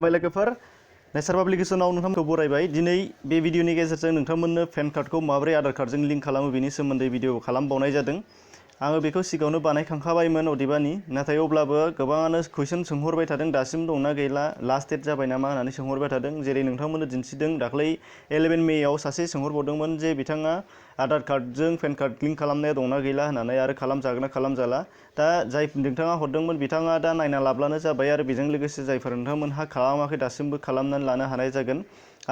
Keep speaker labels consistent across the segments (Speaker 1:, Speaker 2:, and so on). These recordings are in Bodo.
Speaker 1: लोगोफोर नेचार पाब्लिकेशनाव नोंथांमोनखौ बरायबाय। दिनै बे भिडिअनि गेजेरजों नोंथांमोननो पेन कार्डखौ माबोरै आधार कार्डजों लिंक खालामो बेनि सोमोन्दै भिडिअ खालामबावनाय जादों। आङो बेखौ सिगाङावनो बानायखांखाबायमोन अदेबानि, नाथाय अब्लाबो गोबाङानो कुइसन सोंहरबाय थादों दासिम दंना गैला, लास्ट डेट जाबाय नामा होननानै सोंहरबाय थादों। जेरै नोंथांमोननो दिन्थिदों दाख्लै 11 मेआव सासे सोंहरबावदोंमोन जे बिथाङा आधार कार्डजों पेन कार्ड लिंक खालामनाया दंना गैला होननानै आरो खालामजागोन ना खालामजाला। दा जाय नोंथाङा हरदोंमोन बिथाङा दा नायना लाब्लानो जाबाय आरो बेजों लोगोसे जायफोर नोंथांमोनहा खालामाखै दासिमबो खालामनानै लानो हानाय जागोन।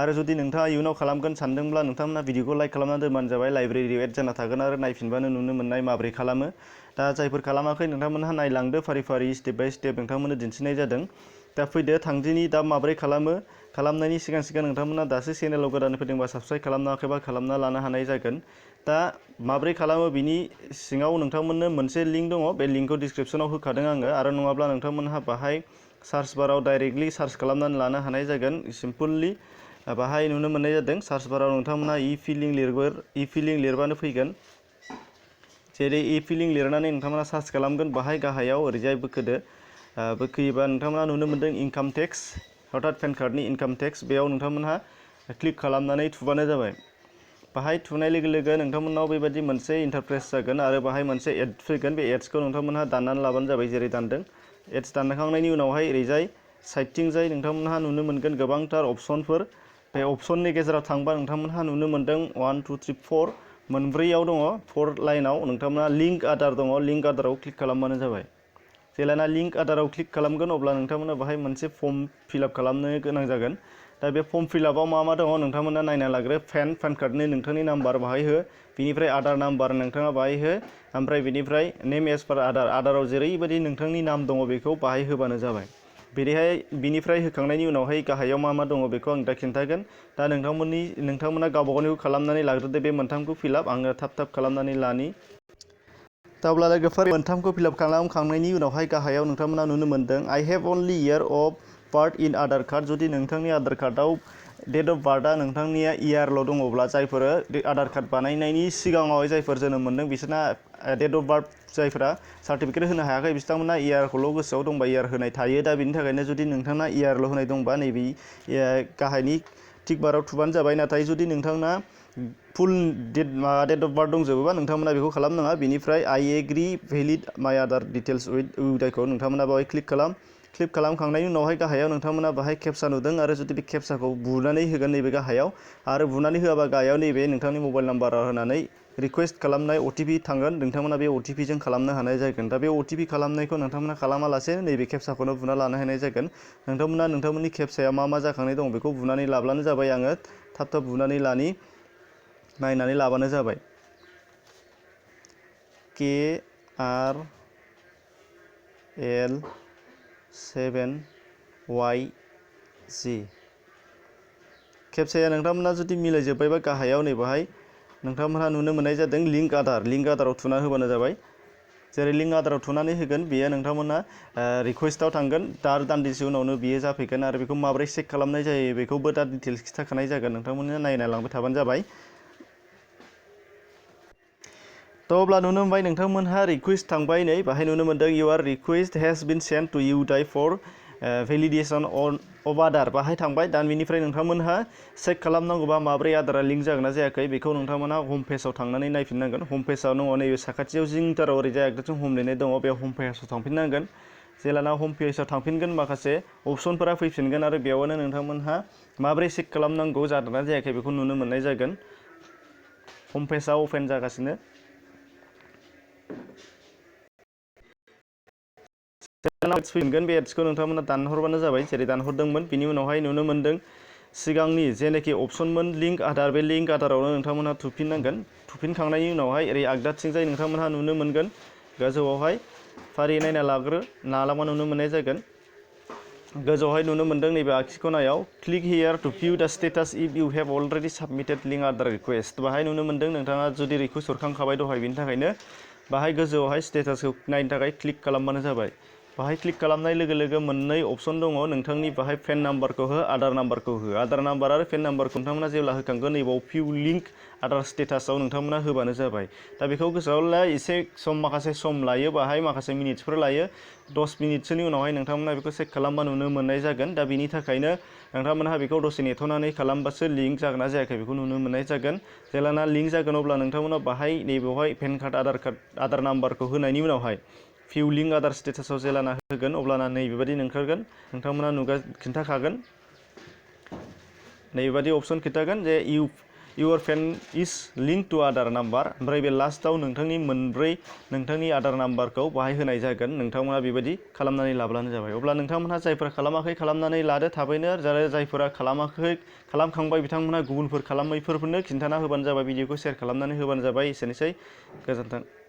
Speaker 1: आरो जुदि नोंथाङा इयुनाव खालामगोन सानदोंब्ला नोंथांमोना भिडिअखौ लाइक खालामना दोनबानो जाबाय। लाइब्रेरियाव एड जाना थागोन आरो नायफिनबानो नुनो मोननाय माबोरै खालामो। दा जायफोर खालामाखै नोंथांमोनहा नायलांदो, फारि फारि स्टेप बाय स्टेप नोंथांमोननो दिन्थिनाय जादों। दा फैदो थांदिनि दा माबोरै खालामो। खालामनायनि सिगां नोंथांमोना दासो चेनेलाव गोदान फैदोंबा साबस्क्राइब खालामाखैबा खालामना लानो हानाय जागोन। दा माबोरै खालामो बिनि सिङाव नोंथांमोननो मोनसे लिंक दङ, बे लिंकखौ डिसक्रिप्सनाव होखादों आङो। आरो नङाब्ला नोंथांमोनहा बाहाय सार्च बाराव डाइरेक्टलि सार्च खालामनानै लानो हानाय जागोन। सिम्पलि बाहाय नुनो मोननाय जादों सार्च बाराव नोंथांमोनहा इ-फिलिं लिरबानो फैगोन। जेरै इ-फिलिं लिरनानै नोंथांमोना सार्च खालामगोन, बाहाय गाहायाव ओरैजाय बोखोदो। बोखोयोबा नोंथांमोना नुनो मोनदों इनकाम टेक्स, अर्थात पेन कार्डनि इनकाम टेक्स। बेयाव नोंथांमोनहा क्लिक खालामनानै थुबानो जाबाय। बाहाय थुनाय लोगो लोगो नोंथांमोननाव बेबायदि मोनसे इन्टारफेस जागोन आरो बाहाय मोनसे एड फैगोन। बे एड्सखौ नोंथांमोनहा दाननानै लाबानो जाबाय जेरै दानदों। एड्स दानखांनायनि उनावहाय ओरैजाय साइडथिंजाय नोंथांमोनहा नुनो मोनगोन गोबांथार अपसनफोर। बे अपसननि गेजेराव थांबा नोंथांमोनहा नुनो मोनदों 1 2 3 4 मोनब्रैयाव दङ। 4 लाइनाव नोंथांमोना लिंक आधार दङ, लिंक आधाराव क्लिक खालामबानो जाबाय। जेलाना लिंक आधाराव क्लिक खालामगोन अब्ला नोंथांमोना बाहाय मोनसे फर्म फिलआप खालामनो गोनां जागोन। दा बे फर्म फिलआपआव मा दङ नोंथांमोना नायना लाग्रो। पेन कार्डनि नोंथांनि नाम्बार बाहाय हो, बिनिफ्राय आधार नाम्बार नोंथाङा बाहाय हो, ओमफ्राय बिनिफ्राय नेम एज पार आधार, आधाराव जेरैबायदि नोंथांनि नाम दङ बेखौ बाहाय होबानो जाबाय। बिनिफ्राय होखांनायनि उनावहाय गाहायाव मा दङ बेखौ आं दा खिन्थागोन। दा नोंथांमोना गावबा गावनिखौ खालामनानै लाग्रोदो बे मोनथामखौ फिलआप। आङो थाब खालामनानै लानि। दा अब्ला लोगोफोर मोनथामखौ फिलआप खालामखांनायनि उनावहाय गाहायाव नोंथांमोना नुनो मोनदों I have only year of birth in Aadhaar card. जुदि नोंथांनि आधार कार्डआव डेट अफ बार्थआ नोंथांनिया इयारल' दङब्ला, जायफोर आधार कार्ड बानायनायनि सिगाङाव जायफोर जोनोम मोनदों बिसोरना डेट अफ बार्थ जायफोरा सार्टिफिकेट होनो हायाखै बिथांमोना इयारखौल' गोसोआव दंबा इयार होनाय थायो। दा बेनि थाखायनो जुदि नोंथांना इयारल' होनाय दंबा नैबे गाहायनि टिक बाराव थुबानो जाबाय। नाथाय जुदि नोंथांना फुल डेट अफ बार्थ दंजोबोबा नोंथांमोना बेखौ खालामनाङा। बिनिफ्राय आइ एग्रि भेलिड माइ आधार डिटेल्स उइथ इउआइखौ नोंथांमोना बाहाय क्लिक खालामखांनायनि उनावहाय गाहायाव नोंथांमोना बाहाय केपसा नुदों आरो जुदि बे केपसाखौ बुनानै होगोन नैबे गाहायाव, आरो बुनानै होआबा गाहायाव नैबे नोंथांनि मबाइल नाम्बार होनानै रिकुवेस्ट खालामनाय अटिपि थांगोन। नोंथांमोना बे अटिपिजों खालामनो हानाय जागोन। दा बे अटिपि खालामनायखौ नोंथांमोना खालामालासे नैबे केपसाखौनो बुना लानो हानाय जागोन। नोंथांमोना नोंथांमोननि केपसाया मा जाखांनाय दं बेखौ बुनानै लाब्लानो जाबाय। आङो थाब बुनानै लानि, नायनानै लाबानो जाबाय। KRL7YG केपसाया नोंथांमोना जुदि मिलायजोब्बायबा गाहायाव नै बाहाय नोंथांमोनहा नुनो मोननाय जादों लिंक आधाराव थुना होबानो जाबाय। जेरै लिंक आधाराव थुनानै होगोन बेयो नोंथांमोना रिकुवेस्टआव थांगोन। दा दान्दिसे उनावनो बियो जाफैगोन आरो बेखौ माबोरै चेक खालामनाय जायो बेखौबो दा डिटेल्स खिन्थाखानाय जागोन। नोंथांमोननो नायना लांबाय थाबानो जाबाय। थ' अब्ला नुनो मोनबाय नोंथांमोनहा रिकुवेस्ट थांबाय। नै बाहाय नुनो मोनदों your request has been send to UIDAI for validation of Aadhaar बाहाय थांबाय। दा बेनिफ्राय नोंथांमोनहा चेक खालामनांगौबा माबोरै आधारा लिंक जागोन ना जायाखै बेखौ नोंथांमोनहा हम पेजाव थांनानै नायफिननांगोन। हम पेजाव दङ नैबे साखाथियाव जिंथाराव ओरैजाय आगदाथिं हम लिरनाय दङ, बे हम पेजाव थांफिननांगोन। जेलाना हम पेजाव थांफिनगोन माखासे अपसनफोरा फैफिनगोन आरो बेयावनो नोंथांमोनहा माबोरै चेक खालामनांगौ जादोंना जायाखै बेखौ नुनो मोननाय जागोन। हम पेजआ अपेन जागासिनो। फैगोन बे एड्सखौ नोंथांमोना दानहरबानो जाबाय जेरै दानहरदोंमोन। बिनि उनावहाय नुनो मोनदों सिगांनि जेनाखि अपसनमोन लिंक आधार, बे लिंक आधारावनो नोंथांमोनहा थुफिननांगोन। थुफिनखांनायनि उनावहाय ओरै आगदाथिंजाय नोंथांमोनहा नुनो मोनगोन गोजौआवहाय फारियै नायना लालांबा नुनो मोननाय जागोन। गोजौआवहाय नुनो मोनदों नैबे आगसि खनायाव click हियार to view the status if you have already submitted link Aadhaar request. बाहाय नुनो मोनदों नोंथाङा जुदि रिकुवेस्ट हरखांखाबाय दहाय, बेनि थाखायनो बाहाय गोजौआवहाय स्टेटासखौ नायनो थाखाय क्लिक खालामबानो जाबाय। बाहाय क्लिक खालामनाय लोगो लोगो मोननै अपसन दङ नोंथांनि बाहाय पेन नाम्बारखौ हो आधार नाम्बारखौ हो आधार नाम्बार आरो पेन नाम्बारखौ नोंथांमोना जेब्ला होखांगोन नैबाव भिउ लिंक आधार स्टेटासआव नोंथांमोना होबानो जाबाय दा बेखौ गोसोआव ला एसे माखासे सम लायो बाहाय माखासे मिनिट्सफोर लायो 10 मिनिटसोनि उनावहाय नोंथांमोना बेखौ चेक खालामबा नुनो मोननाय जागोन दा बेनि थाखायनो नोंथांमोनहा बेखौ दसे नेथ'नानै खालामबासो लिंक जागोन ना जायाखै बेखौ नुनो मोननाय जागोन जेलाना लिंक जागोन अब्ला नोंथांमोना बाहाय नैबेवहाय पेन कार्ड आधार नाम्बारखौ होनायनि उनावहाय भिउ लिंक आधार स्टेटासआव जेलाना होगोन अब्लाना नैबेबादि ओंखारगोन नोंथांमोना खिन्थाखागोन नैबेबादि अपसन खिन्थागोन जे इउर पेन इज लिंक टु आधार नाम्बार ओमफ्राय बे लास्टआव नोंथांनि आधार नाम्बारखौ बाहाय होनाय जागोन नोंथांमोना बेबायदि खालामनानै लाब्लानो जाबाय अब्ला नोंथांमोनहा जायफोरा खालामाखै खालामनानै लादो थाबैनो आरो जायफोरा खालामखांबाय बिथांमोनहा गुबुनफोर खालामैफोरनो खिन्थाना होबानो जाबाय भिडिअखौ शेयार खालामनानै होबानो जाबाय एसेनोसै गोजोन्थों।